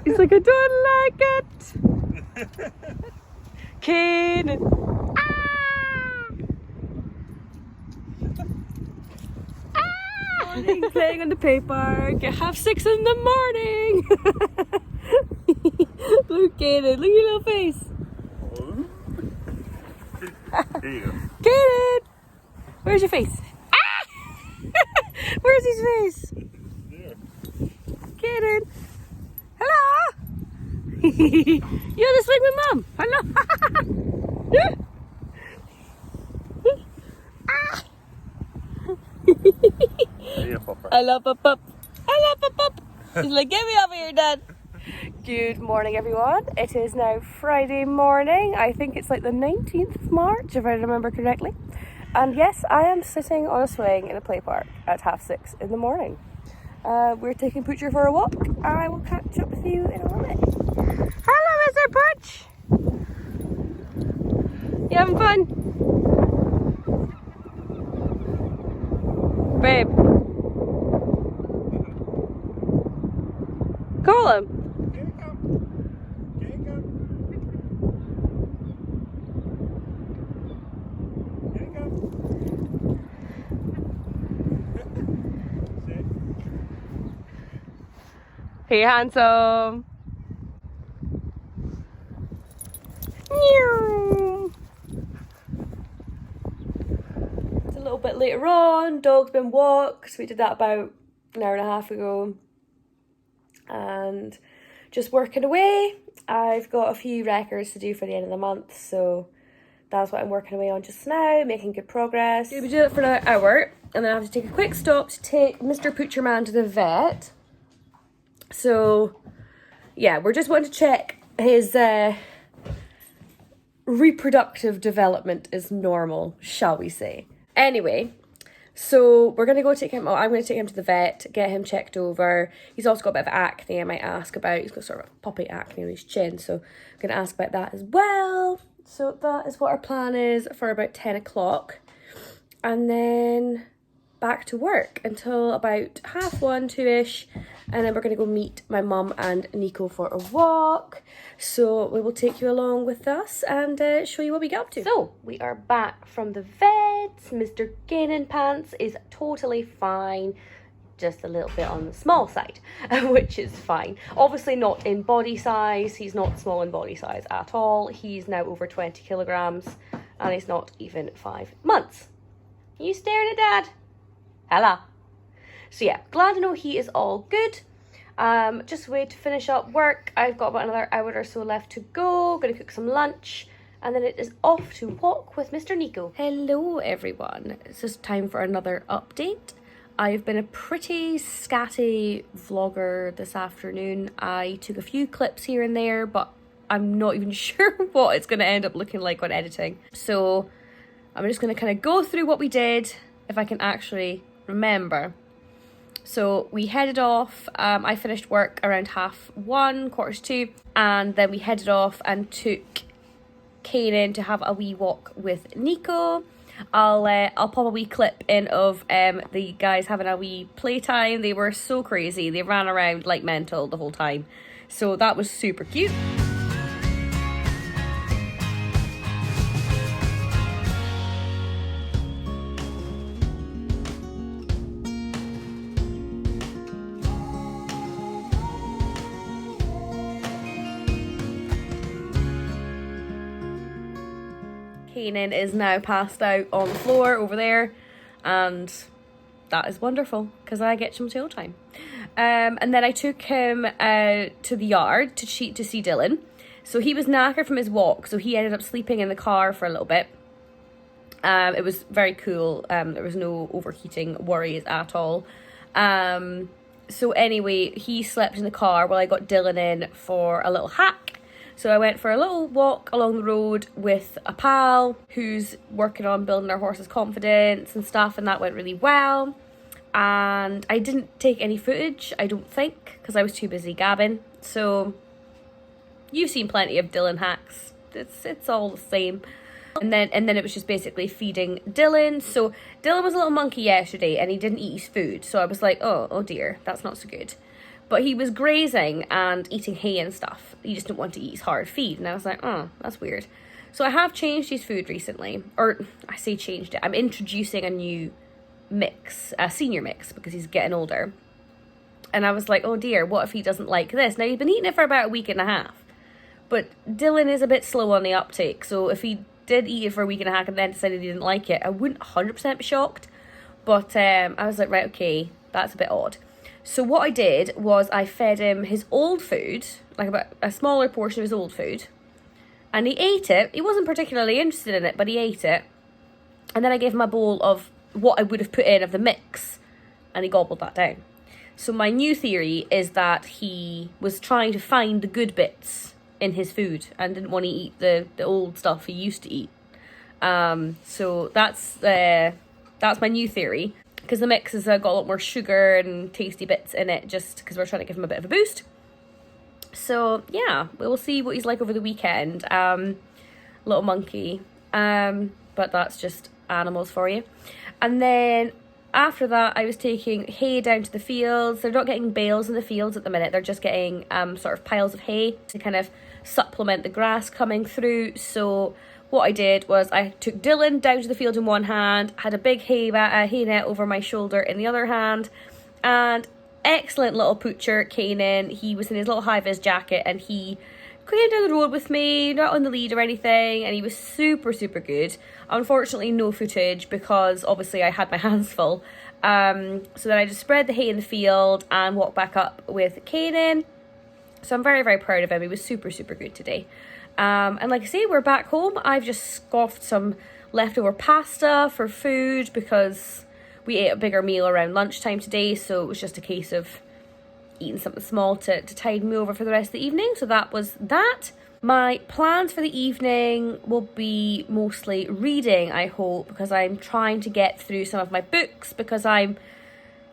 He's like, I don't like it. Kanan. Morning, playing on the play park at 6:30 in the morning. Look, Kanan, look at your little face. There you go. Kanan! Where's your face? Ah! Where's his face? There. Kanan! Hello! You want to swing with Mum? Hello! There you go, Papa. I love a pup. I love a pup. He's like, get me over here, Dad. Good morning, everyone. It is now Friday morning. I think it's like the 19th of March, if I remember correctly. And yes, I am sitting on a swing in a play park at 6:30 in the morning. We're taking Poocher for a walk. I will catch up with you in a little bit. Hello, Mr. Pooch. You having fun? Babe. Call him. Here you come. Here you come. Here you come. Hey, handsome. Meow. It's a little bit later on. Dog's been walked. We did that about an hour and a half ago. And just working away. I've got a few records to do for the end of the month, so that's what I'm working away on just now, making good progress. We do it for an hour, and then I have to take a quick stop to take Mr. Poocher Man to the vet. So, yeah, we're just wanting to check his reproductive development is normal, shall we say. Anyway, so we're going to go take him, I'm going to take him to the vet, get him checked over. He's also got a bit of acne I might ask about. He's got sort of puppy acne on his chin, so I'm going to ask about that as well. So that is what our plan is for about 10 o'clock. And then back to work until about 1:30, 2-ish. And then we're going to go meet my mum and Nico for a walk. So we will take you along with us and show you what we get up to. So we are back from the vets. Mr. Kanan Pants is totally fine. Just a little bit on the small side, which is fine. Obviously not in body size. He's not small in body size at all. He's now over 20 kilograms and he's not even 5 months. Are you staring at Dad? Hello. So yeah, glad to know he is all good. Just wait to finish up work. I've got about another hour or so left to go. Gonna cook some lunch. And then it is off to walk with Mr. Nico. Hello everyone. It's just time for another update. I've been a pretty scatty vlogger this afternoon. I took a few clips here and there, but I'm not even sure what it's going to end up looking like on editing. So I'm just going to kind of go through what we did, if I can actually remember. So we headed off. I finished work around 1:30, 1:45, and then we headed off and took Kanan to have a wee walk with Nico. I'll pop a wee clip in of the guys having a wee playtime. They were so crazy. They ran around like mental the whole time. So that was super cute. Kanan is now passed out on the floor over there, and that is wonderful because I get some tail time. And then I took him to the yard to see Dylan. So he was knackered from his walk, so he ended up sleeping in the car for a little bit. It was very cool. There was no overheating worries at all. So anyway, he slept in the car while I got Dylan in for a little hack. So I went for a little walk along the road with a pal who's working on building our horse's confidence and stuff, and that went really well. And I didn't take any footage, I don't think, because I was too busy gabbing. So you've seen plenty of Dylan hacks. It's all the same. And then it was just basically feeding Dylan. So Dylan was a little monkey yesterday and he didn't eat his food. So I was like, oh dear, that's not so good. But he was grazing and eating hay and stuff. He just didn't want to eat his hard feed. And I was like, oh, that's weird. So I have changed his food recently. Or I say changed it. I'm introducing a new mix, a senior mix, because he's getting older. And I was like, oh dear, what if he doesn't like this? Now, he's been eating it for about a week and a half. But Dylan is a bit slow on the uptake. So if he did eat it for a week and a half and then decided he didn't like it, I wouldn't 100% be shocked. But I was like, right, okay, that's a bit odd. So what I did was I fed him his old food, like about a smaller portion of his old food. And he ate it. He wasn't particularly interested in it, but he ate it. And then I gave him a bowl of what I would have put in of the mix. And he gobbled that down. So my new theory is that he was trying to find the good bits in his food and didn't want to eat the old stuff he used to eat. So that's my new theory. Because the mix has got a lot more sugar and tasty bits in it, just because we're trying to give him a bit of a boost. So yeah, we will see what he's like over the weekend. Little monkey. But that's just animals for you. And then after that, I was taking hay down to the fields. They're not getting bales in the fields at the minute. They're just getting sort of piles of hay to kind of supplement the grass coming through. So what I did was I took Dylan down to the field in one hand, had a big hay net over my shoulder in the other hand, and excellent little poocher, Kanan. He was in his little high-vis jacket and he came down the road with me, not on the lead or anything, and he was super, super good. Unfortunately, no footage because obviously I had my hands full. So then I just spread the hay in the field and walked back up with Kanan. So I'm very, very proud of him. He was super, super good today. And like I say, we're back home. I've just scoffed some leftover pasta for food because we ate a bigger meal around lunchtime today. So it was just a case of eating something small to tide me over for the rest of the evening. So that was that. My plans for the evening will be mostly reading, I hope, because I'm trying to get through some of my books because I'm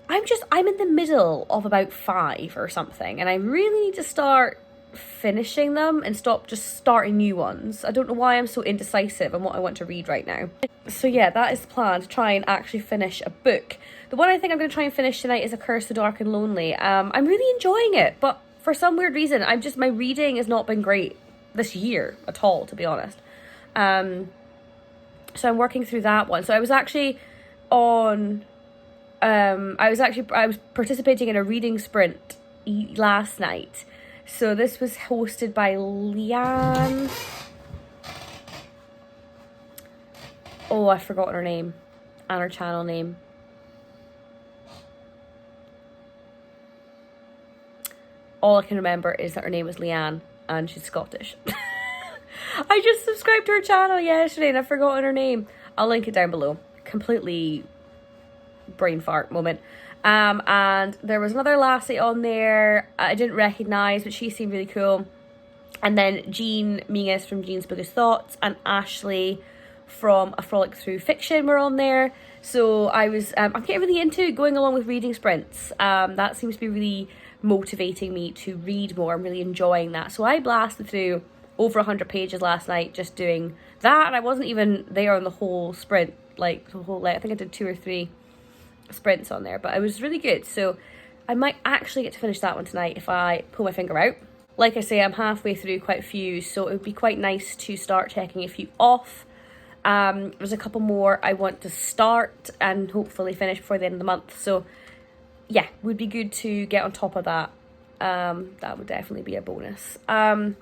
in the middle of about 5 or something, and I really need to start finishing them and stop just starting new ones. I don't know why I'm so indecisive on what I want to read right now. So yeah, that is the plan, to try and actually finish a book. The one I think I'm going to try and finish tonight is A Curse so Dark and Lonely. I'm really enjoying it, but for some weird reason, my reading has not been great this year at all, to be honest. So I'm working through that one. So I was actually on... I was participating in a reading sprint last night. So this was hosted by Leanne. Oh, I've forgotten her name and her channel name. All I can remember is that her name was Leanne and she's Scottish. I just subscribed to her channel yesterday and I've forgotten her name. I'll link it down below. Completely brain fart moment. And there was another lassie on there I didn't recognise, but she seemed really cool. And then Jean Mingus from Jean's Book of Thoughts and Ashley from A Frolic Through Fiction were on there. So I was I'm getting really into going along with reading sprints. That seems to be really motivating me to read more. I'm really enjoying that. So I blasted through over 100 pages last night just doing that, and I wasn't even there on the whole sprint, like the whole, I think I did 2 or 3 sprints on there, but it was really good. So I might actually get to finish that one tonight if I pull my finger out. Like I say, I'm halfway through quite a few, so it would be quite nice to start checking a few off. There's a couple more I want to start and hopefully finish before the end of the month. So yeah, would be good to get on top of that. That would definitely be a bonus. Yeah,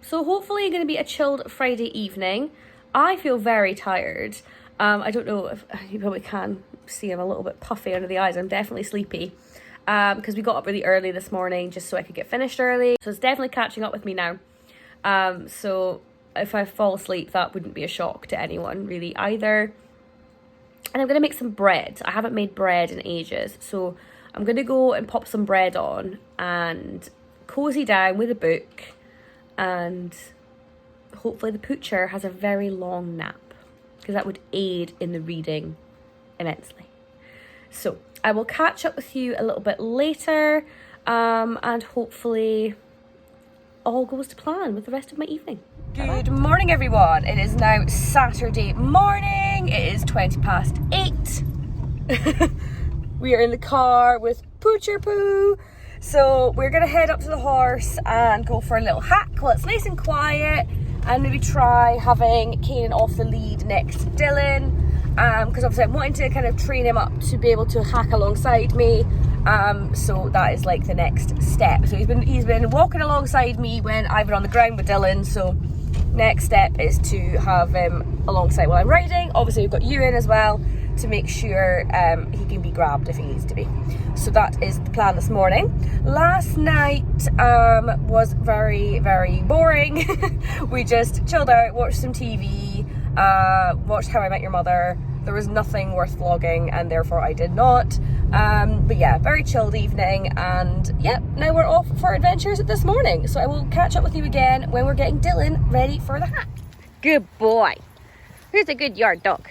so hopefully going to be a chilled Friday evening. I feel very tired. I don't know if you probably can see I'm a little bit puffy under the eyes. I'm definitely sleepy because we got up really early this morning just so I could get finished early. So it's definitely catching up with me now. So if I fall asleep, that wouldn't be a shock to anyone really either. And I'm going to make some bread. I haven't made bread in ages. So I'm going to go and pop some bread on and cozy down with a book. And hopefully the poocher has a very long nap, because that would aid in the reading immensely. So I will catch up with you a little bit later, and hopefully all goes to plan with the rest of my evening. Good morning, everyone. It is now Saturday morning. It is 8:20. We are in the car with Poocher Poo. So we're gonna head up to the horse and go for a little hack while it's nice and quiet, and maybe try having Kanan off the lead next to Dylan, because obviously I'm wanting to kind of train him up to be able to hack alongside me. So that is like the next step. So he's been walking alongside me when I've been on the ground with Dylan. So next step is to have him alongside while I'm riding. Obviously we've got Ewan as well to make sure he can be grabbed if he needs to be. So that is the plan this morning. Last night was very, very boring. We just chilled out, watched some TV, watched How I Met Your Mother. There was nothing worth vlogging, and therefore I did not. But yeah, very chilled evening, and yeah, now we're off for adventures this morning. So I will catch up with you again when we're getting Dylan ready for the hack. Good boy. Who's a good yard dog?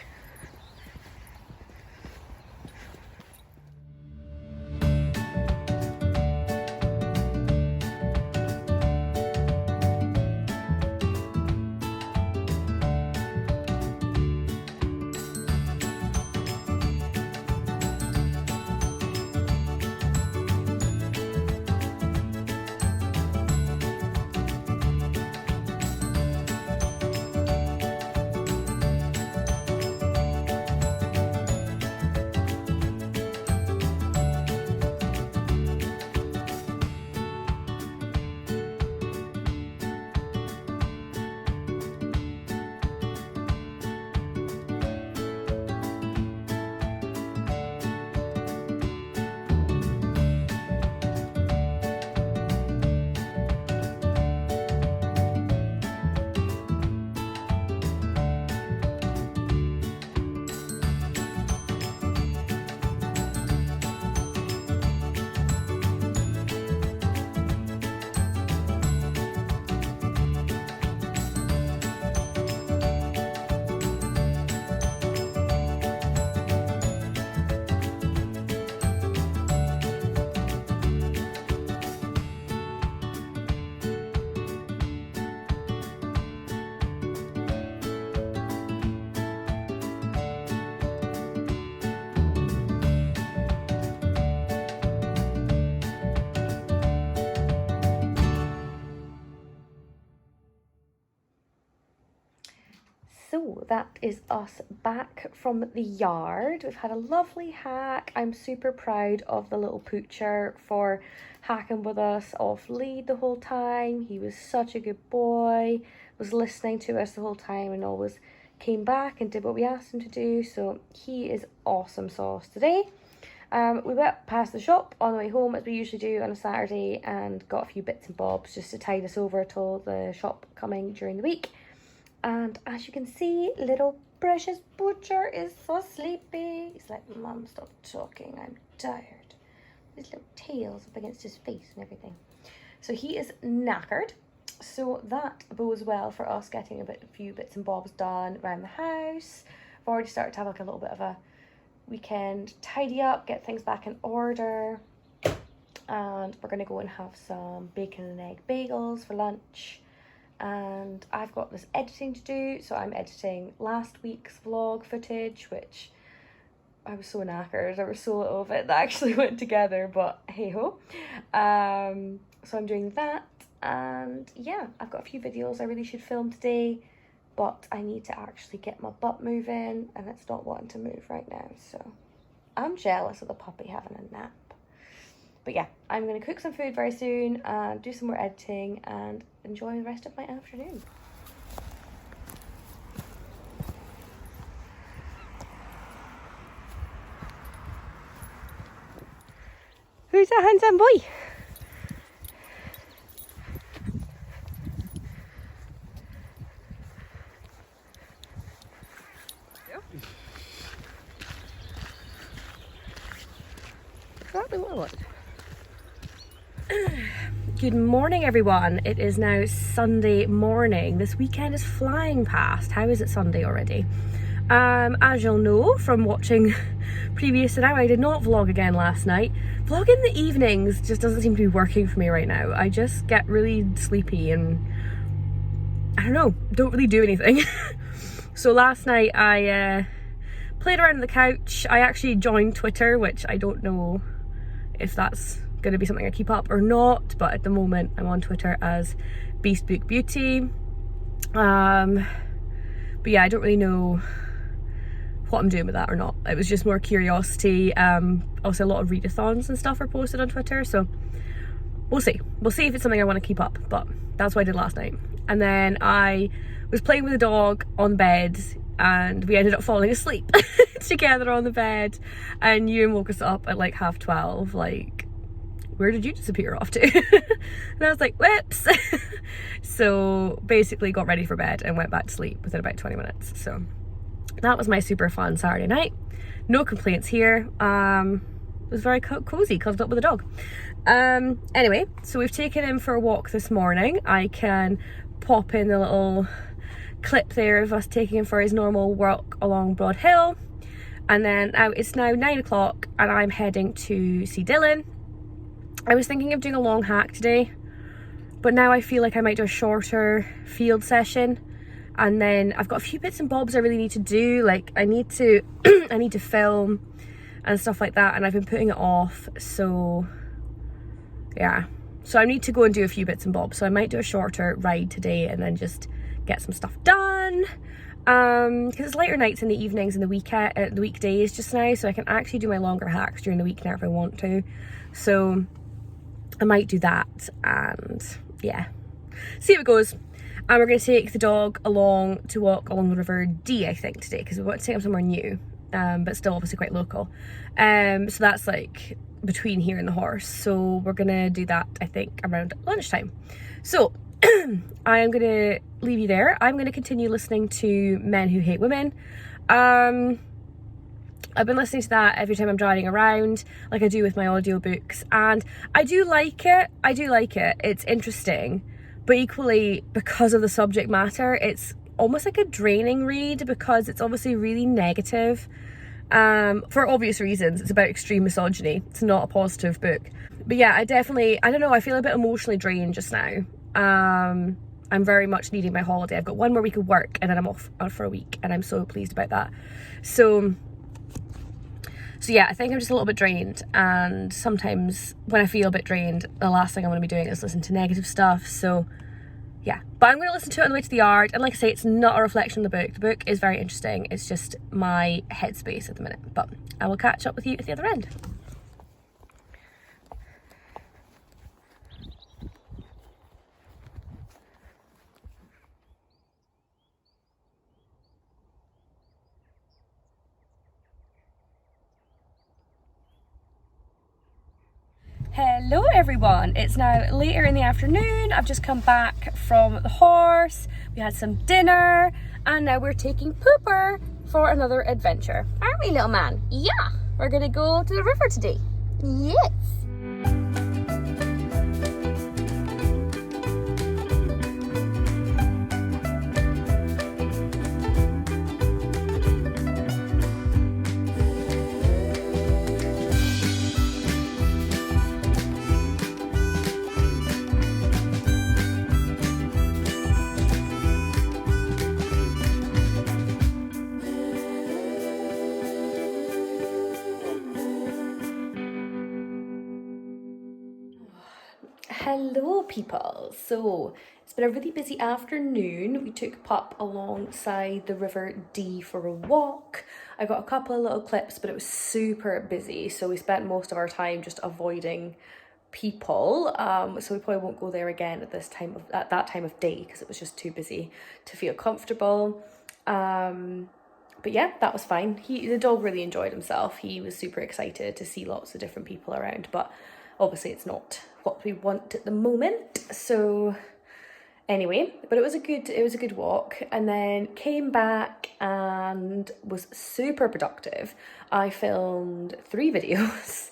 So that is us back from the yard. We've had a lovely hack. I'm super proud of the little poocher for hacking with us off lead the whole time. He was such a good boy, was listening to us the whole time and always came back and did what we asked him to do. So he is awesome sauce today. We went past the shop on the way home as we usually do on a Saturday and got a few bits and bobs just to tide us over till the shop coming during the week. And as you can see, little precious Butcher is so sleepy. He's like, Mum, stop talking, I'm tired. His little tail's up against his face and everything. So he is knackered. So that bodes well for us getting a few bits and bobs done around the house. I've already started to have like a little bit of a weekend tidy up, get things back in order. And we're going to go and have some bacon and egg bagels for lunch. And I've got this editing to do, so I'm editing last week's vlog footage, which I was so knackered. There was so little of it that actually went together, but hey ho. So I'm doing that, and yeah, I've got a few videos I really should film today, but I need to actually get my butt moving, and it's not wanting to move right now, so I'm jealous of the puppy having a nap. But yeah, I'm going to cook some food very soon and do some more editing and enjoy the rest of my afternoon. Who's that handsome boy? Exactly what I want. Good morning, everyone. It is now Sunday morning. This weekend is flying past. How is it Sunday already? As you'll know from watching previous to now, I did not vlog again last night. Vlogging in the evenings just doesn't seem to be working for me right now. I just get really sleepy and I don't know, don't really do anything. So last night I played around on the couch. I actually joined Twitter, which I don't know if that's going to be something I keep up or not, but at the moment I'm on Twitter as Beastbook Beauty. But yeah, I don't really know what I'm doing with that or not. It was just more curiosity. Also a lot of readathons and stuff are posted on Twitter, so we'll see if it's something I want to keep up, but that's what I did last night. And then I was playing with the dog on bed and we ended up falling asleep together on the bed, and Ewan woke us up at like 12:30, like, where did you disappear off to? And I was like, whoops. So basically got ready for bed and went back to sleep within about 20 minutes. So that was my super fun Saturday night. No complaints here. It was very cozy, cuddled up with the dog. Anyway, so we've taken him for a walk this morning. I can pop in the little clip there of us taking him for his normal walk along Broad Hill. And then it's now 9 o'clock and I'm heading to see Dylan. I was thinking of doing a long hack today, but now I feel like I might do a shorter field session. And then I've got a few bits and bobs I really need to do. Like I need to I need to film and stuff like that, and I've been putting it off. So yeah, so I need to go and do a few bits and bobs. So I might do a shorter ride today and then just get some stuff done. Because it's later nights in the evenings and the weekdays just now, so I can actually do my longer hacks during the week now if I want to. So I might do that, and yeah, see how it goes. And we're going to take the dog along to walk along the River Dee, I think, today, because we want to take him somewhere new, but still obviously quite local. So that's like between here and the horse. So we're going to do that, I think, around lunchtime. So I am going to leave you there. I'm going to continue listening to Men Who Hate Women. I've been listening to that every time I'm driving around, like I do with my audiobooks, and I do like it. It's interesting. But equally, because of the subject matter, it's almost like a draining read because it's obviously really negative. For obvious reasons. It's about extreme misogyny. It's not a positive book. But yeah, I don't know, I feel a bit emotionally drained just now. I'm very much needing my holiday. I've got one more week of work and then I'm off for a week, and I'm so pleased about that. So yeah, I think I'm just a little bit drained, and sometimes when I feel a bit drained, the last thing I want to be doing is listen to negative stuff. So yeah, but I'm going to listen to it on the way to the yard, and like I say, it's not a reflection of the book. The book is very interesting. It's just my headspace at the minute, but I will catch up with you at the other end. Hello everyone, it's now later in the afternoon. I've just come back from the horse, we had some dinner, and now we're taking Pooper for another adventure. Aren't we, little man? Yeah, we're gonna go to the river today. Yes. Hello people, so it's been a really busy afternoon. We took Pup alongside the River Dee for a walk. I got a couple of little clips, but it was super busy, so we spent most of our time just avoiding people. So we probably won't go there again at that time of day because it was just too busy to feel comfortable. But yeah, that was fine. The dog really enjoyed himself. He was super excited to see lots of different people around, but obviously it's not what we want at the moment. So anyway, but it was a good walk, and then came back and was super productive. I filmed 3 videos,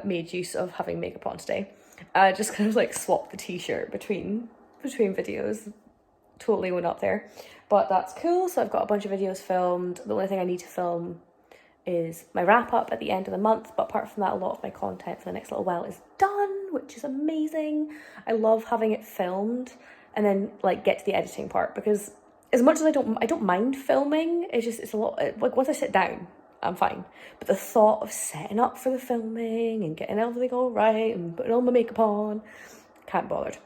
made use of having makeup on today. Just kind of like swapped the t-shirt between videos. Totally went up there. but that's cool. So I've got a bunch of videos filmed. The only thing I need to film is my wrap up at the end of the month, but apart from that, a lot of my content for the next little while is done, which is amazing. I love having it filmed and then like get to the editing part, because as much as I don't mind filming, it's a lot, like once I sit down I'm fine, but the thought of setting up for the filming and getting everything all right and putting all my makeup on, can't be bothered,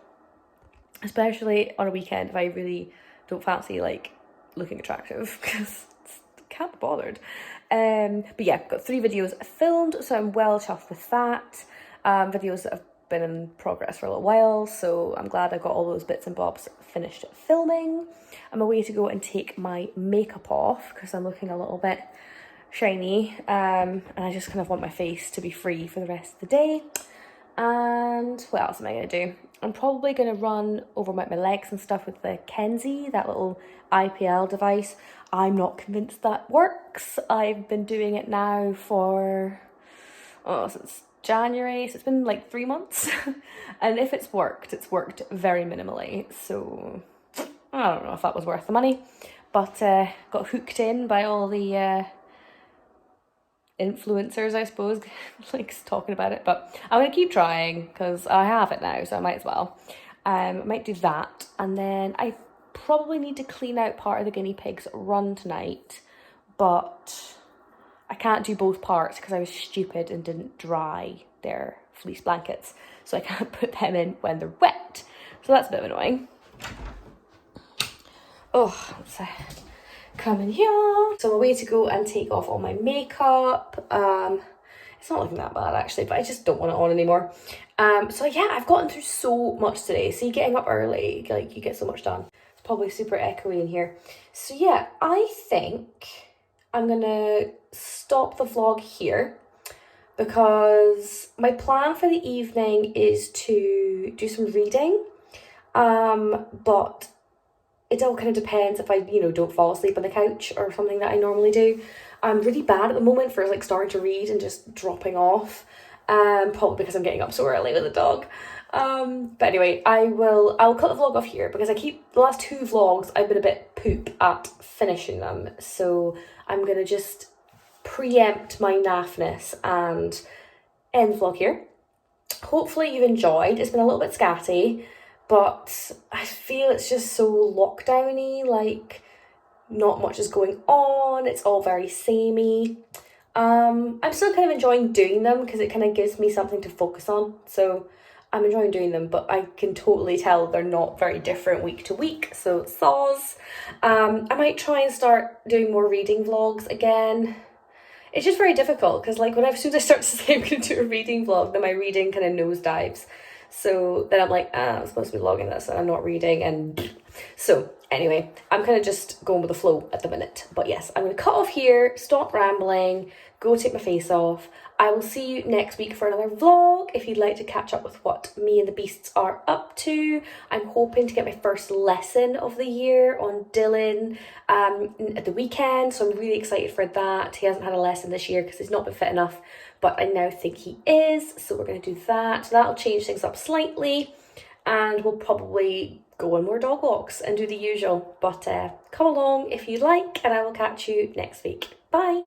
especially on a weekend if I really don't fancy like looking attractive, because can't be bothered. But yeah, got 3 videos filmed, so I'm well chuffed with that. Videos that have been in progress for a little while, so I'm glad I got all those bits and bobs finished filming. I'm away to go and take my makeup off because I'm looking a little bit shiny, and I just kind of want my face to be free for the rest of the day. And what else am I going to do? I'm probably going to run over my legs and stuff with the Kenzie, that little IPL device. I'm not convinced that works. I've been doing it now for, since January, so it's been like 3 months. And if it's worked very minimally. So I don't know if that was worth the money, but got hooked in by all the influencers, I suppose, like talking about it. But I'm gonna keep trying because I have it now, so I might as well. I might do that, and then I probably need to clean out part of the guinea pig's run tonight, but I can't do both parts because I was stupid and didn't dry their fleece blankets, so I can't put them in when they're wet, so that's a bit annoying. Oh, let's come in here. So I'm away to go and take off all my makeup. It's not looking that bad actually, but I just don't want it on anymore. So yeah, I've gotten through so much today. See, getting up early, like you get so much done. It's probably super echoey in here. So yeah, I think I'm gonna stop the vlog here because my plan for the evening is to do some reading. But it all kind of depends if I, don't fall asleep on the couch or something that I normally do. I'm really bad at the moment for like starting to read and just dropping off. Probably because I'm getting up so early with the dog. But anyway, I'll cut the vlog off here because the last 2 vlogs I've been a bit poop at finishing them. So I'm gonna just preempt my naffness and end the vlog here. Hopefully you've enjoyed. It's been a little bit scatty, but I feel it's just so lockdowny, like not much is going on, it's all very samey. I'm still kind of enjoying doing them because it kind of gives me something to focus on, so I'm enjoying doing them, but I can totally tell they're not very different week to week, so soz. I might try and start doing more reading vlogs again. It's just very difficult because like as soon as I start to say I'm going to do a reading vlog, then my reading kind of nosedives. So then I'm like, I'm supposed to be vlogging this and I'm not reading, and so anyway, I'm kind of just going with the flow at the minute. But yes, I'm going to cut off here, stop rambling, go take my face off. I will see you next week for another vlog if you'd like to catch up with what me and the beasts are up to. I'm hoping to get my first lesson of the year on Dylan at the weekend, so I'm really excited for that. He hasn't had a lesson this year because he's not been fit enough, but I now think he is, so we're going to do that. So that'll change things up slightly, and we'll probably go on more dog walks and do the usual. But come along if you like, and I will catch you next week. Bye!